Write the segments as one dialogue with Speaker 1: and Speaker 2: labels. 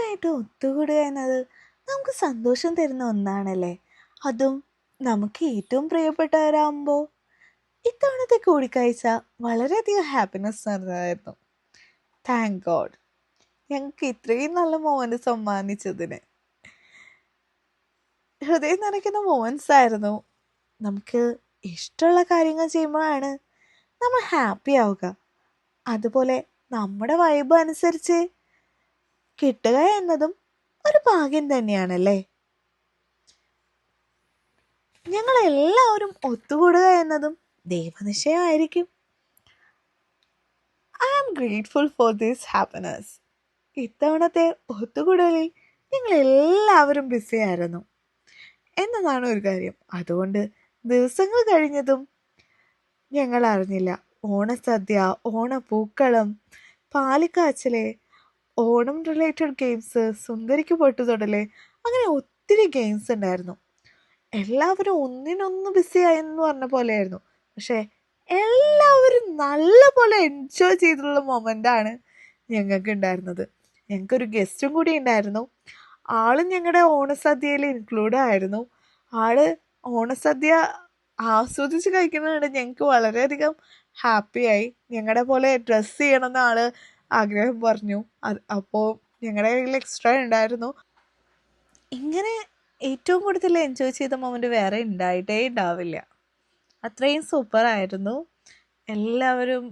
Speaker 1: എല്ലാവരുമായിട്ട് ഒത്തുകൂടുക എന്നത് നമുക്ക് സന്തോഷം തരുന്ന ഒന്നാണല്ലേ. അതും നമുക്ക് ഏറ്റവും പ്രിയപ്പെട്ടവരാകുമ്പോൾ. ഇത്തവണത്തെ കൂടിക്കാഴ്ച വളരെയധികം ഹാപ്പിനെസ് നിറഞ്ഞതായിരുന്നു. താങ്ക് ഗോഡ് ഞങ്ങൾക്ക് ഇത്രയും നല്ല മൊമെന്റ് സമ്മാനിച്ചതിന്. ഹൃദയം നിറയ്ക്കുന്ന മൊമെന്റ്സ് ആയിരുന്നു. നമുക്ക് ഇഷ്ടമുള്ള കാര്യങ്ങൾ ചെയ്യുമ്പോഴാണ് നമ്മൾ ഹാപ്പി ആവുക. അതുപോലെ നമ്മുടെ വൈബ് അനുസരിച്ച് കിട്ടുക എന്നതും ഒരു ഭാഗ്യം തന്നെയാണല്ലേ. ഞങ്ങളെല്ലാവരും ഒത്തുകൂടുക എന്നതും ദൈവനിശ്ചയമായിരിക്കും. I am grateful for this happiness. ഇത്തവണത്തെ ഒത്തുകൂടലിൽ ഞങ്ങൾ എല്ലാവരും ബിസി ആയിരുന്നു എന്നതാണ് ഒരു കാര്യം. അതുകൊണ്ട് ദിവസങ്ങൾ കഴിഞ്ഞതും ഞങ്ങൾ അറിഞ്ഞില്ല. ഓണസദ്യ, ഓണപ്പൂക്കളം, പാലിക്കാച്ചല്, ഓണം റിലേറ്റഡ് ഗെയിംസ്, സുന്ദരിക്ക് പൊട്ടുതൊടല്, അങ്ങനെ ഒത്തിരി ഗെയിംസ് ഉണ്ടായിരുന്നു. എല്ലാവരും ഒന്നിനൊന്ന് ബിസി ആയെന്ന് പറഞ്ഞ പോലെയായിരുന്നു. പക്ഷെ എല്ലാവരും നല്ല പോലെ എൻജോയ് ചെയ്തിട്ടുള്ള മൊമെൻ്റാണ് ഞങ്ങൾക്ക് ഉണ്ടായിരുന്നത്. ഞങ്ങൾക്കൊരു ഗസ്റ്റും കൂടി ഉണ്ടായിരുന്നു. ആളും ഞങ്ങളുടെ ഓണസദ്യയിൽ ഇൻക്ലൂഡ് ആയിരുന്നു. ആള് ഓണസദ്യ ആസ്വദിച്ച് കഴിക്കുന്നത് ഞങ്ങൾക്ക് വളരെയധികം ഹാപ്പിയായി. ഞങ്ങളുടെ പോലെ ഡ്രസ്സ് ചെയ്യണമെന്ന് ആള് ആഗ്രഹം പറഞ്ഞു. അപ്പോൾ ഞങ്ങളുടെ കയ്യിൽ എക്സ്ട്രാ ഉണ്ടായിരുന്നു. ഇങ്ങനെ ഏറ്റവും കൂടുതൽ എൻജോയ് ചെയ്ത മൊമെന്റ് വേറെ ഉണ്ടാവില്ല. അത്രയും സൂപ്പറായിരുന്നു. എല്ലാവരും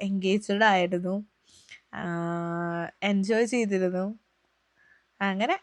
Speaker 1: എൻഗേജ്ഡ് ആയിരുന്നു, എൻജോയ് ചെയ്തിരുന്നു. അങ്ങനെ